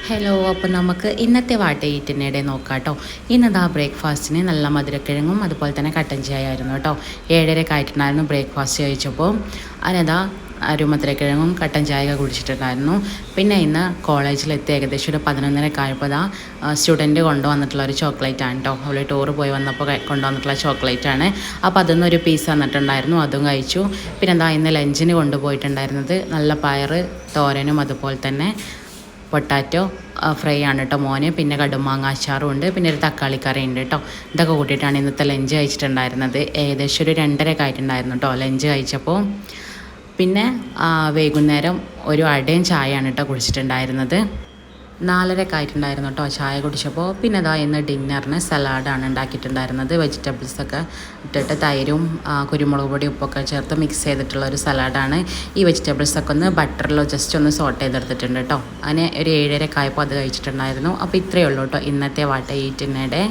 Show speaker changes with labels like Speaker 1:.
Speaker 1: Hello, അപ്പോൾ നമുക്ക് ഇന്നത്തെ വാട്ടയിറ്റിനിടെ നോക്കാം കേട്ടോ. ഇന്നതാ ബ്രേക്ക്ഫാസ്റ്റിന് നല്ല മധുരക്കിഴങ്ങും അതുപോലെ തന്നെ കട്ടൻ ചായ ആയിരുന്നു കേട്ടോ. 7:30 ആയിട്ടുണ്ടായിരുന്നു ബ്രേക്ക്ഫാസ്റ്റ് കഴിച്ചപ്പോൾ. അതിനതാ ഒരു മധുരക്കിഴങ്ങും കട്ടൻ ചായ കുടിച്ചിട്ടുണ്ടായിരുന്നു. പിന്നെ ഇന്ന് കോളേജിലെത്തി ഏകദേശം ഒരു 11:30 ആയപ്പോൾ സ്റ്റുഡൻറ്റ് കൊണ്ടുവന്നിട്ടുള്ള ഒരു ചോക്ലേറ്റ് ആണ് കേട്ടോ. അവൾ ടൂർ പോയി വന്നപ്പോൾ കൊണ്ടുവന്നിട്ടുള്ള ചോക്ലേറ്റ് ആണ്. അപ്പോൾ അതൊന്നൊരു പീസ് തന്നിട്ടുണ്ടായിരുന്നു, അതും കഴിച്ചു. പിന്നെ എന്താ ഇന്ന് ലഞ്ചിന് കൊണ്ടുപോയിട്ടുണ്ടായിരുന്നത് നല്ല പയർ തോരനും അതുപോലെ തന്നെ പൊട്ടാറ്റോ ഫ്രൈ ആണ് കേട്ടോ മോന്. പിന്നെ കടുമാങ്ങ അച്ചാറും ഉണ്ട്, പിന്നെ ഒരു തക്കാളി കറി ഉണ്ട് കേട്ടോ. ഇതൊക്കെ കൂട്ടിയിട്ടാണ് ഇന്നത്തെ ലഞ്ച് കഴിച്ചിട്ടുണ്ടായിരുന്നത്. ഏകദേശം ഒരു 2:30 ആയിട്ടുണ്ടായിരുന്നു കേട്ടോ ലഞ്ച് കഴിച്ചപ്പോൾ. പിന്നെ വൈകുന്നേരം ഒരു അടയും ചായയാണ് കേട്ടോ കുടിച്ചിട്ടുണ്ടായിരുന്നത്. 4:30 ആയിട്ടുണ്ടായിരുന്നു കേട്ടോ ചായ കുടിച്ചപ്പോൾ. പിന്നെ അതാ ഇന്ന് ഡിന്നറിന് സലാഡാണ് ഉണ്ടാക്കിയിട്ടുണ്ടായിരുന്നത്. വെജിറ്റബിൾസൊക്കെ ഇട്ടിട്ട് തൈരും കുരുമുളക് പൊടി ഉപ്പൊക്കെ ചേർത്ത് മിക്സ് ചെയ്തിട്ടുള്ള ഒരു സലാഡാണ്. ഈ വെജിറ്റബിൾസൊക്കെ ഒന്ന് ബട്ടറിലോ ജസ്റ്റ് ഒന്ന് സോട്ട് ചെയ്തെടുത്തിട്ടുണ്ട് കേട്ടോ. അങ്ങനെ ഒരു 7:30 ആയപ്പോൾ അത് കഴിച്ചിട്ടുണ്ടായിരുന്നു. അപ്പോൾ ഇത്രയേ ഉള്ളൂ കേട്ടോ ഇന്നത്തെ വാട്ട ഈറ്റിനിടെ.